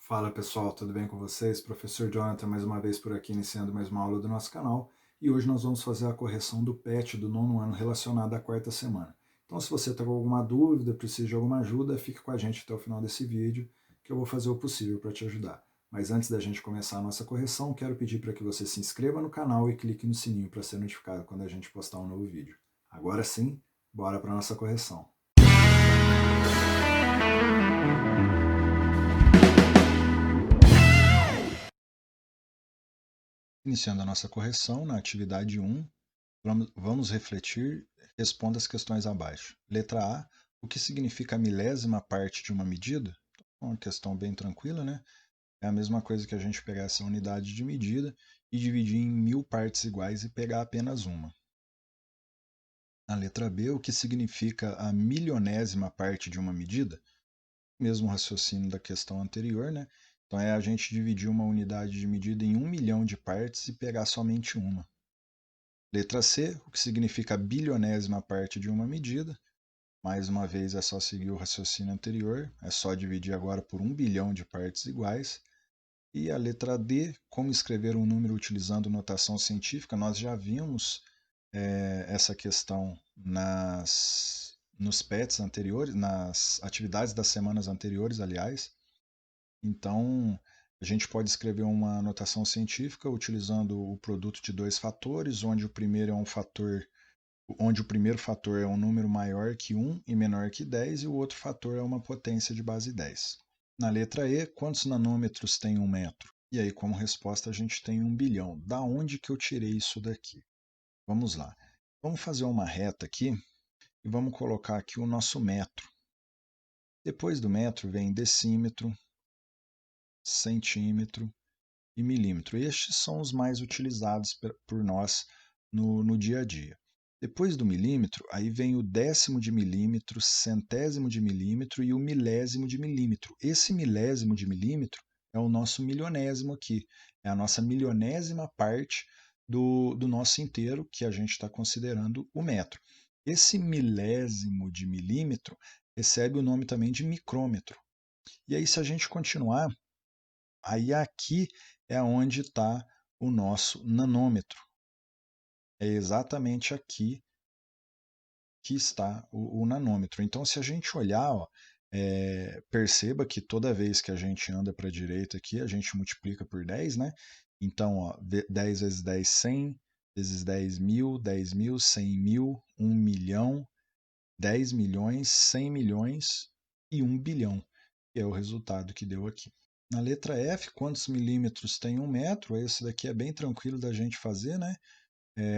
Fala pessoal, tudo bem com vocês? Professor Jonathan mais uma vez por aqui iniciando mais uma aula do nosso canal e hoje nós vamos fazer a correção do PET do nono ano relacionado à quarta semana. Então se você está com alguma dúvida, precisa de alguma ajuda, fique com a gente até o final desse vídeo que eu vou fazer o possível para te ajudar. Mas antes da gente começar a nossa correção, quero pedir para que você se inscreva no canal e clique no sininho para ser notificado quando a gente postar um novo vídeo. Agora sim, bora para a nossa correção. Iniciando a nossa correção, na atividade 1, vamos refletir, responda as questões abaixo. Letra A, o que significa a milésima parte de uma medida? Uma questão bem tranquila, né? É a mesma coisa que a gente pegar essa unidade de medida e dividir em 1000 partes iguais e pegar apenas uma. Na letra B, o que significa a milionésima parte de uma medida? Mesmo raciocínio da questão anterior, né? Então é a gente dividir uma unidade de medida em 1 milhão de partes e pegar somente uma. Letra C, o que significa a bilionésima parte de uma medida. Mais uma vez é só seguir o raciocínio anterior, é só dividir agora por 1 bilhão de partes iguais. E a letra D, como escrever um número utilizando notação científica, nós já vimos essa questão nos PETs anteriores, nas atividades das semanas anteriores, aliás. Então, a gente pode escrever uma notação científica utilizando o produto de dois fatores, onde o primeiro fator é um número maior que 1 e menor que 10, e o outro fator é uma potência de base 10. Na letra E, quantos nanômetros tem 1 metro? E aí, como resposta, a gente tem 1 bilhão. Da onde que eu tirei isso daqui? Vamos lá. Vamos fazer uma reta aqui e vamos colocar aqui o nosso metro. Depois do metro vem decímetro, centímetro e milímetro. Estes são os mais utilizados por nós no dia a dia. Depois do milímetro, aí vem o décimo de milímetro, centésimo de milímetro e o milésimo de milímetro. Esse milésimo de milímetro é o nosso milionésimo aqui, é a nossa milionésima parte do nosso inteiro, que a gente está considerando o metro. Esse milésimo de milímetro recebe o nome também de micrômetro. E aí, se a gente continuar, aí aqui é onde está o nosso nanômetro. É exatamente aqui que está o nanômetro. Então, se a gente olhar, ó, perceba que toda vez que a gente anda para a direita aqui, a gente multiplica por 10, né? Então, ó, 10 vezes 10, 100, vezes 10 mil, 10 mil, 100 mil, 1 milhão, 10 milhões, 100 milhões e 1 bilhão, que é o resultado que deu aqui. Na letra F, quantos milímetros tem 1 metro? Esse daqui é bem tranquilo da gente fazer, né?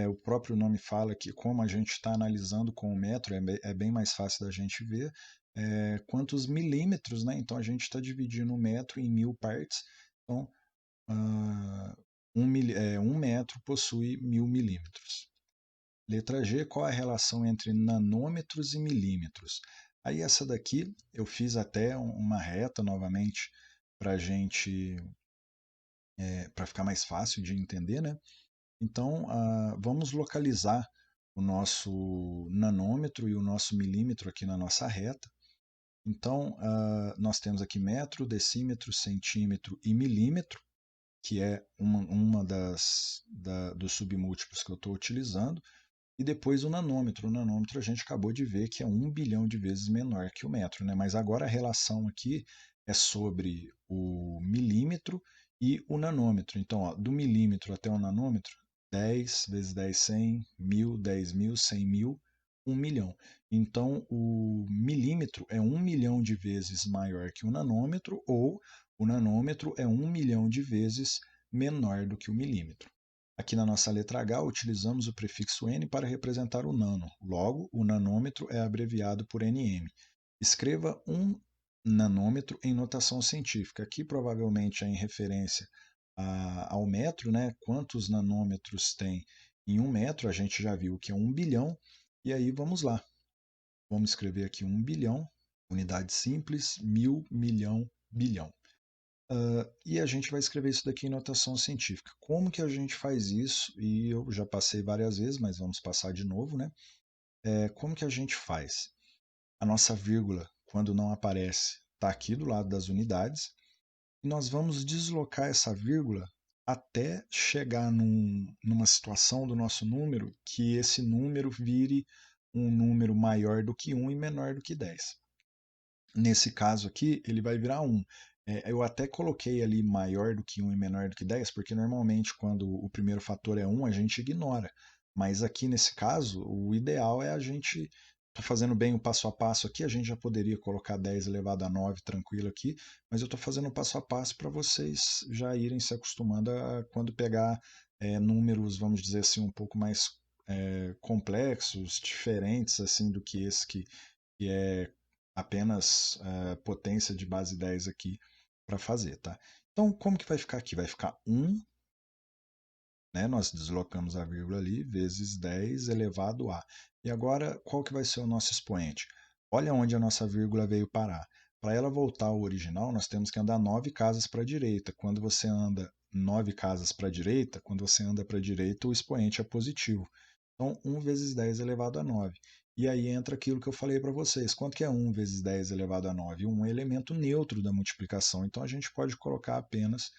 O próprio nome fala que como a gente está analisando com o metro, é bem mais fácil da gente ver quantos milímetros, né? Então a gente está dividindo o metro em 1000 partes. Então, 1 metro possui 1000 milímetros. Letra G, qual a relação entre nanômetros e milímetros? Aí essa daqui eu fiz até uma reta novamente para gente, para ficar mais fácil de entender, né? Então, vamos localizar o nosso nanômetro e o nosso milímetro aqui na nossa reta. Então, nós temos aqui metro, decímetro, centímetro e milímetro, que é uma dos submúltiplos que eu estou utilizando. E depois o nanômetro. O nanômetro a gente acabou de ver que é 1 bilhão de vezes menor que o metro, né? Mas agora a relação aqui é sobre o milímetro e o nanômetro. Então, ó, do milímetro até o nanômetro, 10 vezes 10, 100, 1000, 10 mil, 100 mil, 1 milhão. Então, o milímetro é 1 milhão de vezes maior que o nanômetro, ou o nanômetro é 1 milhão de vezes menor do que o milímetro. Aqui na nossa letra H, utilizamos o prefixo N para representar o nano. Logo, o nanômetro é abreviado por nm. Escreva um nanômetro em notação científica. Aqui provavelmente é em referência ao metro, né? Quantos nanômetros tem em 1 metro? A gente já viu que é 1 bilhão. E aí vamos lá. Vamos escrever aqui 1 bilhão, unidade simples, mil, milhão, bilhão. E a gente vai escrever isso daqui em notação científica. Como que a gente faz isso? E eu já passei várias vezes, mas vamos passar de novo, né? Como que a gente faz? A nossa vírgula, quando não aparece, está aqui do lado das unidades. e nós vamos deslocar essa vírgula até chegar numa situação do nosso número que esse número vire um número maior do que 1 e menor do que 10. Nesse caso aqui, ele vai virar 1. Eu até coloquei ali maior do que 1 e menor do que 10, porque normalmente quando o primeiro fator é 1, a gente ignora. Mas aqui nesse caso, o ideal é a gente tá fazendo bem o passo a passo aqui, a gente já poderia colocar 10 elevado a 9 tranquilo aqui, mas eu estou fazendo o passo a passo para vocês já irem se acostumando a quando pegar números, vamos dizer assim, um pouco mais complexos, diferentes assim do que esse que é apenas potência de base 10 aqui para fazer, tá? Então, como que vai ficar aqui? Vai ficar 1, né? Nós deslocamos a vírgula ali, vezes 10 elevado a. E agora, qual que vai ser o nosso expoente? Olha onde a nossa vírgula veio parar. Para ela voltar ao original, nós temos que andar 9 casas para a direita. Quando você anda 9 casas para a direita, quando você anda para a direita, o expoente é positivo. Então, 1 vezes 10 elevado a 9. E aí entra aquilo que eu falei para vocês. Quanto que é 1 vezes 10 elevado a 9? 1 é elemento neutro da multiplicação. Então, a gente pode colocar apenas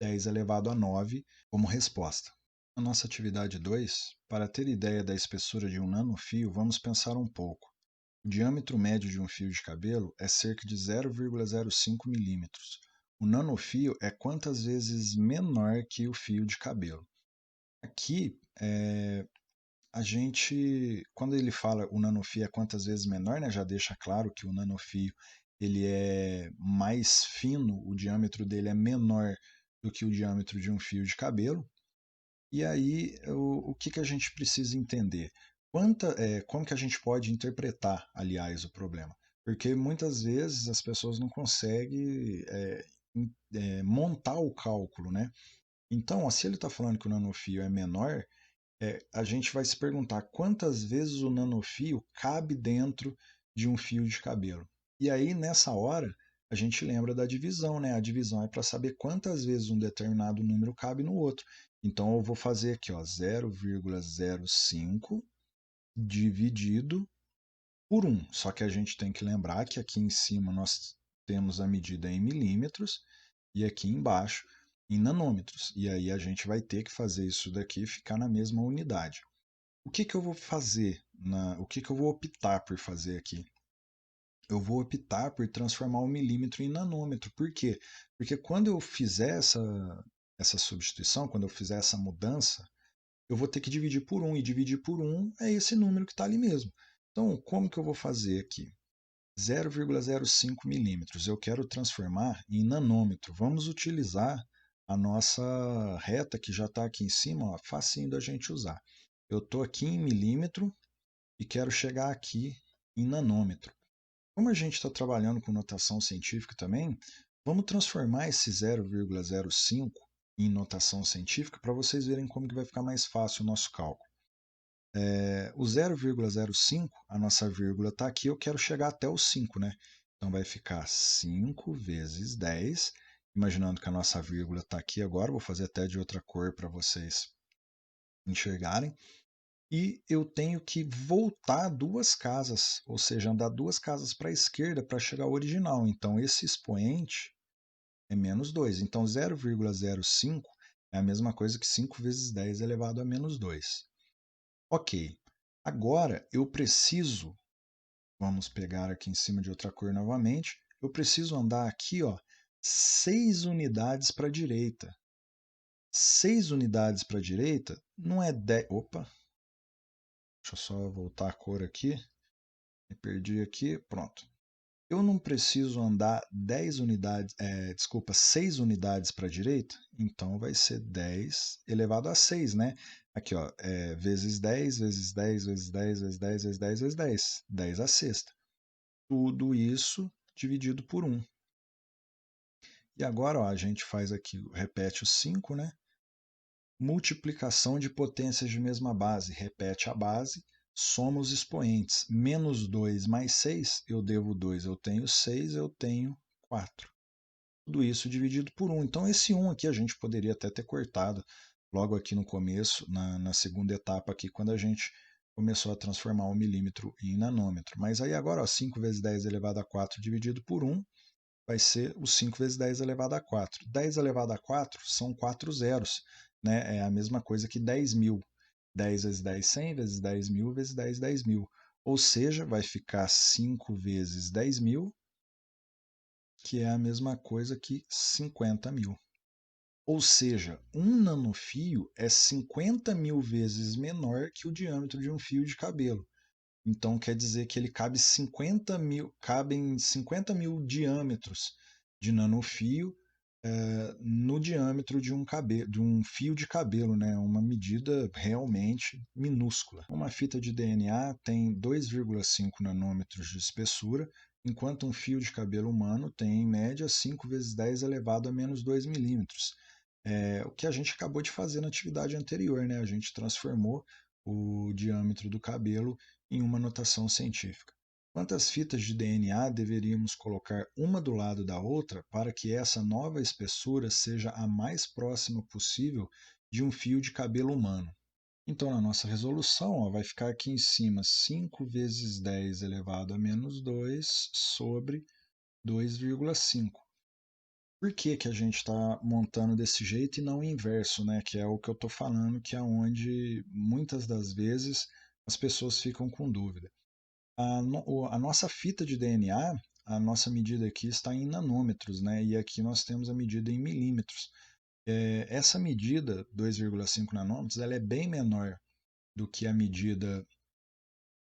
10 elevado a 9 como resposta. Na nossa atividade 2, para ter ideia da espessura de um nanofio, vamos pensar um pouco. O diâmetro médio de um fio de cabelo é cerca de 0,05 milímetros. O nanofio é quantas vezes menor que o fio de cabelo. Aqui, a gente, quando ele fala o nanofio é quantas vezes menor, né, já deixa claro que o nanofio ele é mais fino, o diâmetro dele é menor do que o diâmetro de um fio de cabelo. E aí, o que, que a gente precisa entender? Como que a gente pode interpretar, aliás, o problema? Porque muitas vezes as pessoas não conseguem montar o cálculo, né? Então, ó, se ele está falando que o nanofio é menor, a gente vai se perguntar quantas vezes o nanofio cabe dentro de um fio de cabelo. E aí, nessa hora, a gente lembra da divisão, né? A divisão é para saber quantas vezes um determinado número cabe no outro. Então, eu vou fazer aqui, ó, 0,05 dividido por 1. Só que a gente tem que lembrar que aqui em cima nós temos a medida em milímetros e aqui embaixo em nanômetros. E aí a gente vai ter que fazer isso daqui ficar na mesma unidade. O que, que eu vou fazer? O que, que eu vou optar por fazer aqui? Eu vou optar por transformar o milímetro em nanômetro. Por quê? Porque quando eu fizer essa substituição, quando eu fizer essa mudança, eu vou ter que dividir por 1, e dividir por 1 é esse número que está ali mesmo. Então, como que eu vou fazer aqui? 0,05 milímetros, eu quero transformar em nanômetro. Vamos utilizar a nossa reta que já está aqui em cima, ó, facinho da gente usar. Eu estou aqui em milímetro e quero chegar aqui em nanômetro. Como a gente está trabalhando com notação científica também, vamos transformar esse 0,05 em notação científica para vocês verem como que vai ficar mais fácil o nosso cálculo. O 0,05, a nossa vírgula está aqui, eu quero chegar até o 5, né? Então vai ficar 5 vezes 10, imaginando que a nossa vírgula está aqui agora, vou fazer até de outra cor para vocês enxergarem. E eu tenho que voltar 2 casas, ou seja, andar 2 casas para a esquerda para chegar ao original. Então esse expoente é menos 2. Então 0,05 é a mesma coisa que 5 vezes 10 elevado a menos 2. Ok, agora eu preciso, vamos pegar aqui em cima de outra cor novamente, eu preciso andar aqui, ó, 6 unidades para a direita. 6 unidades para a direita não é 10. Opa, deixa eu só voltar a cor aqui. Me perdi aqui, pronto. Eu não preciso andar 10 unidades, 6 unidades para a direita, então vai ser 10 elevado a 6, né? Aqui, ó, vezes 10, vezes 10, vezes 10, vezes 10, vezes 10, vezes 10. 10 a sexta. Tudo isso dividido por 1. E agora, ó, a gente faz aqui, repete o 5, né? Multiplicação de potências de mesma base. Repete a base, soma os expoentes. Menos 2 mais 6, eu devo 2, eu tenho 6, eu tenho 4. Tudo isso dividido por 1. Então, esse 1 aqui a gente poderia até ter cortado logo aqui no começo, na segunda etapa aqui, quando a gente começou a transformar o milímetro em nanômetro. Mas aí agora, ó, 5 vezes 10 elevado a 4 dividido por 1, vai ser o 5 vezes 10 elevado a 4. 10 elevado a 4 são 4 zeros, né? É a mesma coisa que 10.000. 10 vezes 10, 100, vezes 10.000, vezes 10, 10.000. Ou seja, vai ficar 5 vezes 10.000, que é a mesma coisa que 50.000. Ou seja, um nanofio é 50.000 vezes menor que o diâmetro de um fio de cabelo. Então quer dizer que ele cabe 50.000, cabem 50.000 diâmetros de nanofio no diâmetro de de um fio de cabelo, né? Uma medida realmente minúscula. Uma fita de DNA tem 2,5 nanômetros de espessura, enquanto um fio de cabelo humano tem, em média, 5 vezes 10 elevado a menos 2 milímetros. O que a gente acabou de fazer na atividade anterior, né? A gente transformou o diâmetro do cabelo em uma notação científica. Quantas fitas de DNA deveríamos colocar uma do lado da outra para que essa nova espessura seja a mais próxima possível de um fio de cabelo humano? Então, na nossa resolução, ó, vai ficar aqui em cima 5 vezes 10 elevado a menos 2 sobre 2,5. Por que, que a gente está montando desse jeito e não o inverso, né? Que é o que eu estou falando, que é onde muitas das vezes as pessoas ficam com dúvida. A nossa fita de DNA, a nossa medida aqui está em nanômetros, né? E aqui nós temos a medida em milímetros. Essa medida, 2,5 nanômetros, ela é bem menor do que a medida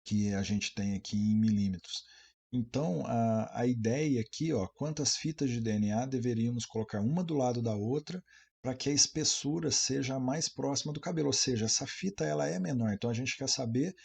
que a gente tem aqui em milímetros. Então, a ideia aqui, ó, quantas fitas de DNA deveríamos colocar uma do lado da outra para que a espessura seja a mais próxima do cabelo, ou seja, essa fita ela é menor. Então, a gente quer saber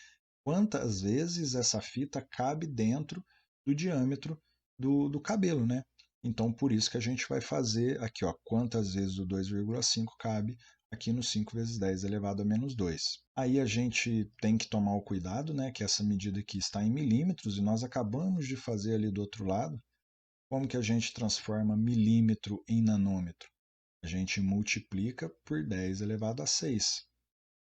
quantas vezes essa fita cabe dentro do diâmetro do cabelo, né? Então, por isso que a gente vai fazer aqui, ó, quantas vezes o 2,5 cabe aqui no 5 vezes 10 elevado a menos 2. Aí a gente tem que tomar o cuidado, né, que essa medida aqui está em milímetros e nós acabamos de fazer ali do outro lado. Como que a gente transforma milímetro em nanômetro? A gente multiplica por 10 elevado a 6.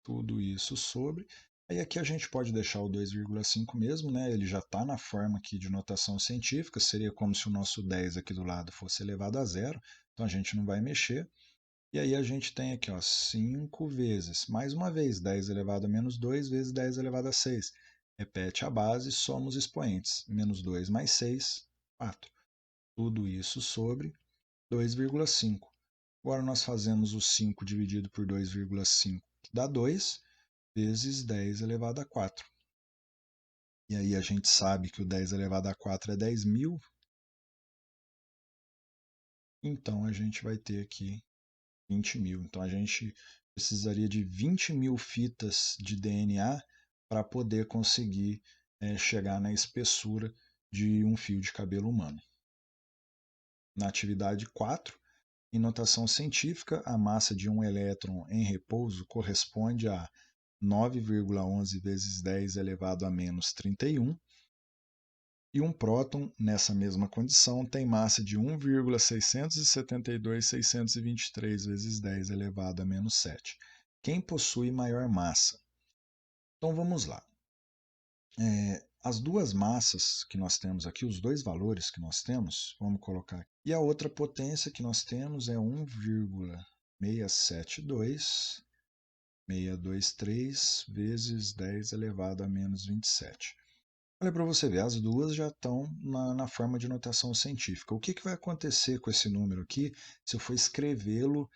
Tudo isso sobre. Aí aqui a gente pode deixar o 2,5 mesmo, né? Ele já está na forma aqui de notação científica, seria como se o nosso 10 aqui do lado fosse elevado a zero, então a gente não vai mexer. E aí a gente tem aqui, ó, 5 vezes, mais uma vez, 10 elevado a menos 2 vezes 10 elevado a 6. Repete a base, somos expoentes. Menos 2 mais 6, 4. Tudo isso sobre 2,5. Agora nós fazemos o 5 dividido por 2,5, que dá 2, vezes 10 elevado a 4. E aí a gente sabe que o 10 elevado a 4 é 10.000, então a gente vai ter aqui 20.000. Então a gente precisaria de 20.000 fitas de DNA para poder conseguir chegar na espessura de um fio de cabelo humano. Na atividade 4, em notação científica, a massa de um elétron em repouso corresponde a 9,11 vezes 10 elevado a menos 31, e um próton, nessa mesma condição, tem massa de 1,672.623 vezes 10 elevado a menos 7. Quem possui maior massa? Então vamos lá. As duas massas que nós temos aqui, os dois valores que nós temos, vamos colocar aqui. E a outra potência que nós temos é 1,672623 vezes 10 elevado a menos 27. Olha para você ver, as duas já estão na forma de notação científica. O que, que vai acontecer com esse número aqui se eu for escrevê-lo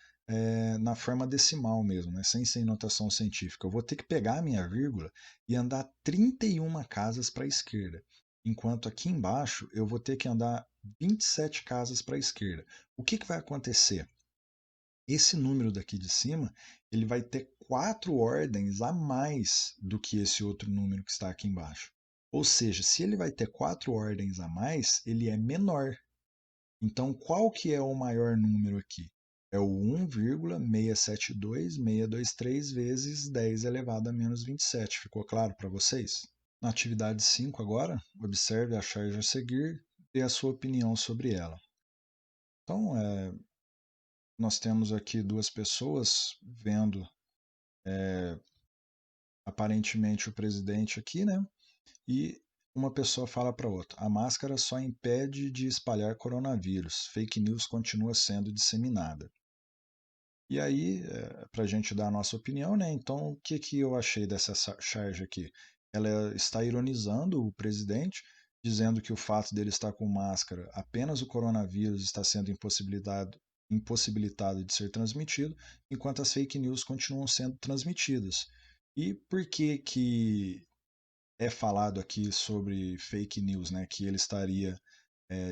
na forma decimal mesmo, né, sem ser em notação científica? Eu vou ter que pegar a minha vírgula e andar 31 casas para a esquerda, enquanto aqui embaixo eu vou ter que andar 27 casas para a esquerda. O que, que vai acontecer? Esse número daqui de cima ele vai ter 4 ordens a mais do que esse outro número que está aqui embaixo. Ou seja, se ele vai ter 4 ordens a mais, ele é menor. Então, qual que é o maior número aqui? É o 1,672623 vezes 10 elevado a menos 27. Ficou claro para vocês? Na atividade 5 agora, observe a charge a seguir e dê a sua opinião sobre ela. Então, nós temos aqui duas pessoas vendo aparentemente o presidente aqui, né? E uma pessoa fala para outra: a máscara só impede de espalhar coronavírus, fake news continua sendo disseminada. E aí, para a gente dar a nossa opinião, né? Então, o que, que eu achei dessa charge aqui? Ela está ironizando o presidente, dizendo que o fato dele estar com máscara, apenas o coronavírus está sendo impossibilitado de ser transmitido, enquanto as fake news continuam sendo transmitidas. E por que que é falado aqui sobre fake news, né? Que ele estaria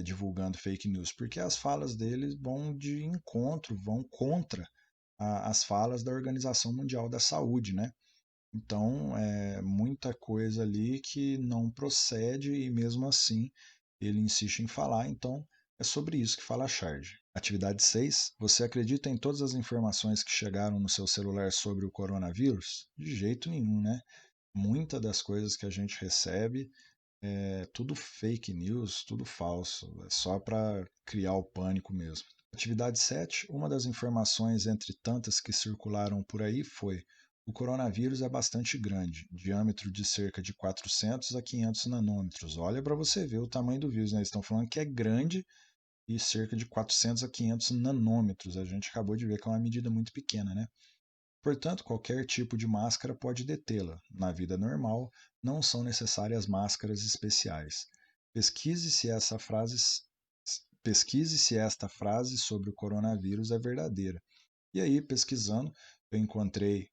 divulgando fake news? Porque as falas dele vão de encontro, vão contra as falas da Organização Mundial da Saúde, né? Então, é muita coisa ali que não procede e mesmo assim ele insiste em falar, então é sobre isso que fala a charge. Atividade 6. Você acredita em todas as informações que chegaram no seu celular sobre o coronavírus? De jeito nenhum, né? Muitas das coisas que a gente recebe é tudo fake news, tudo falso, é só para criar o pânico mesmo. Atividade 7. Uma das informações entre tantas que circularam por aí foi: o coronavírus é bastante grande, diâmetro de cerca de 400 a 500 nanômetros. Olha para você ver o tamanho do vírus, né? Eles estão falando que é grande e cerca de 400 a 500 nanômetros. A gente acabou de ver que é uma medida muito pequena, né? Portanto, qualquer tipo de máscara pode detê-la. Na vida normal, não são necessárias máscaras especiais. Pesquise se essa frase, pesquise se esta frase sobre o coronavírus é verdadeira. E aí, pesquisando, eu encontrei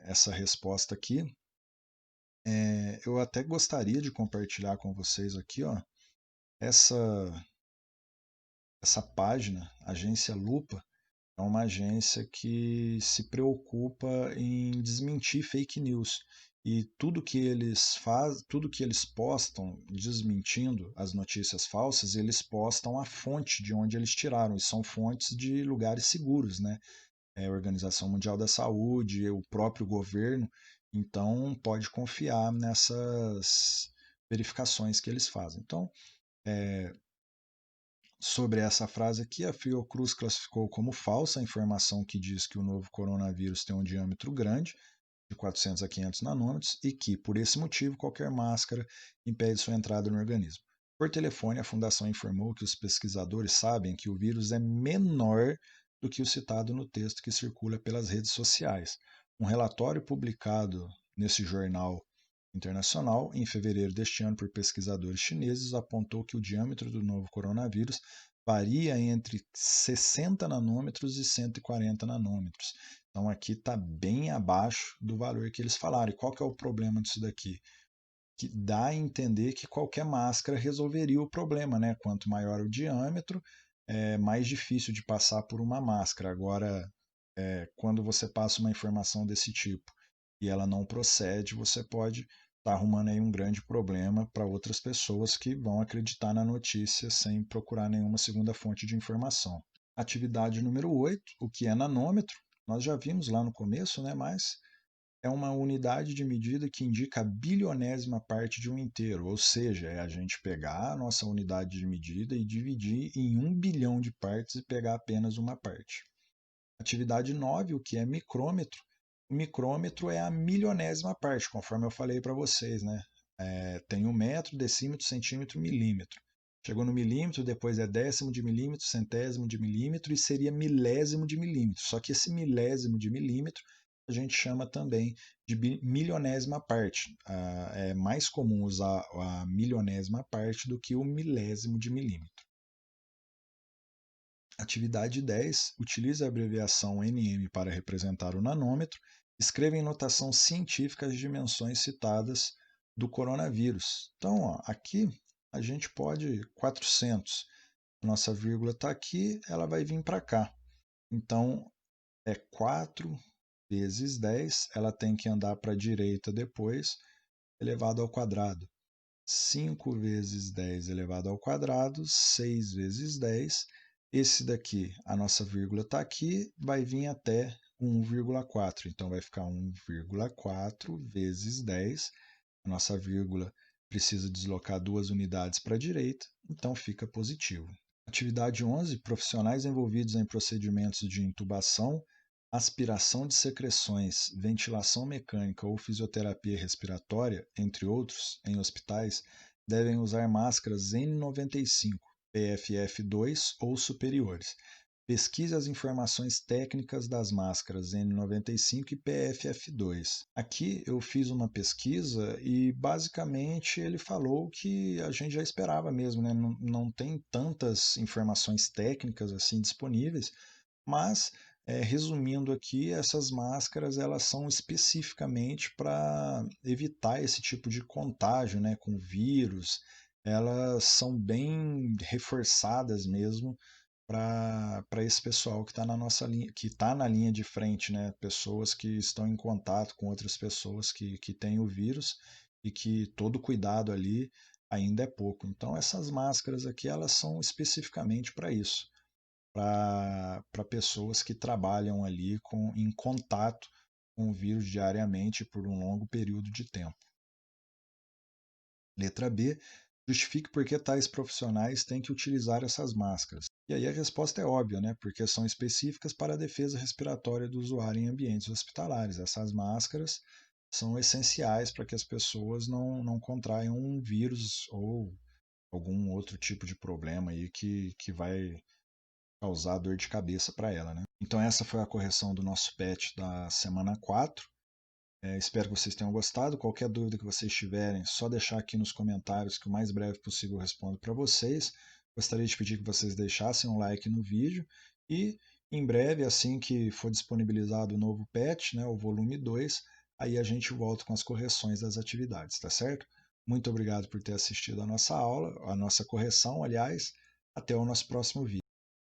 essa resposta aqui. Eu até gostaria de compartilhar com vocês aqui, ó, essa, essa página, Agência Lupa. É uma agência que se preocupa em desmentir fake news. E tudo que eles postam desmentindo as notícias falsas, eles postam a fonte de onde eles tiraram. E são fontes de lugares seguros, né? A Organização Mundial da Saúde, o próprio governo. Então, pode confiar nessas verificações que eles fazem. Então, sobre essa frase aqui, a Fiocruz classificou como falsa a informação que diz que o novo coronavírus tem um diâmetro grande, de 400 a 500 nanômetros, e que, por esse motivo, qualquer máscara impede sua entrada no organismo. Por telefone, a fundação informou que os pesquisadores sabem que o vírus é menor do que o citado no texto que circula pelas redes sociais. Um relatório publicado nesse jornal internacional, em fevereiro deste ano, por pesquisadores chineses, apontou que o diâmetro do novo coronavírus varia entre 60 nanômetros e 140 nanômetros. Então aqui está bem abaixo do valor que eles falaram. E qual que é o problema disso daqui? Que dá a entender que qualquer máscara resolveria o problema, né? Quanto maior o diâmetro, é mais difícil de passar por uma máscara. Agora, quando você passa uma informação desse tipo e ela não procede, você pode estar arrumando aí um grande problema para outras pessoas que vão acreditar na notícia sem procurar nenhuma segunda fonte de informação. Atividade número 8, o que é nanômetro? Nós já vimos lá no começo, né? Mas é uma unidade de medida que indica a bilionésima parte de um inteiro, ou seja, é a gente pegar a nossa unidade de medida e dividir em 1 bilhão de partes e pegar apenas uma parte. Atividade 9, o que é micrômetro? O micrômetro é a milionésima parte, conforme eu falei para vocês, né? Tem um metro, decímetro, centímetro, milímetro. Chegou no milímetro, depois é décimo de milímetro, centésimo de milímetro e seria milésimo de milímetro. Só que esse milésimo de milímetro a gente chama também de milionésima parte. É mais comum usar a milionésima parte do que o milésimo de milímetro. Atividade 10. Utilize a abreviação nm para representar o nanômetro. Escreva em notação científica as dimensões citadas do coronavírus. Então, ó, aqui a gente pode 400. Nossa vírgula está aqui, ela vai vir para cá. Então, é 4 vezes 10, ela tem que andar para a direita depois, elevado ao quadrado. 5 vezes 10 elevado ao quadrado, 6 vezes 10. Esse daqui, a nossa vírgula está aqui, vai vir até 1,4. Então, vai ficar 1,4 vezes 10. A nossa vírgula precisa deslocar 2 unidades para a direita, então fica positivo. Atividade 11. Profissionais envolvidos em procedimentos de intubação aspiração de secreções, ventilação mecânica ou fisioterapia respiratória, entre outros, em hospitais, devem usar máscaras N95, PFF2 ou superiores. Pesquise as informações técnicas das máscaras N95 e PFF2. Aqui eu fiz uma pesquisa e basicamente ele falou que a gente já esperava mesmo, né? Não tem tantas informações técnicas assim disponíveis, mas resumindo aqui, essas máscaras elas são especificamente para evitar esse tipo de contágio, né, com vírus. Elas são bem reforçadas mesmo para esse pessoal que está na nossa linha, que está na linha de frente, né? Pessoas que estão em contato com outras pessoas que têm o vírus e que todo cuidado ali ainda é pouco. Então essas máscaras aqui elas são especificamente para isso, para pessoas que trabalham ali em contato com o vírus diariamente por um longo período de tempo. Letra B. Justifique por que tais profissionais têm que utilizar essas máscaras. E aí a resposta é óbvia, né? Porque são específicas para a defesa respiratória do usuário em ambientes hospitalares. Essas máscaras são essenciais para que as pessoas não contraiam um vírus ou algum outro tipo de problema aí que vai causar dor de cabeça para ela, né? Então essa foi a correção do nosso patch da semana 4. Espero que vocês tenham gostado. Qualquer dúvida que vocês tiverem, só deixar aqui nos comentários que o mais breve possível eu respondo para vocês. Gostaria de pedir que vocês deixassem um like no vídeo e em breve, assim que for disponibilizado o novo patch, né, o volume 2, aí a gente volta com as correções das atividades, tá certo? Muito obrigado por ter assistido a nossa aula, a nossa correção, aliás. Até o nosso próximo vídeo.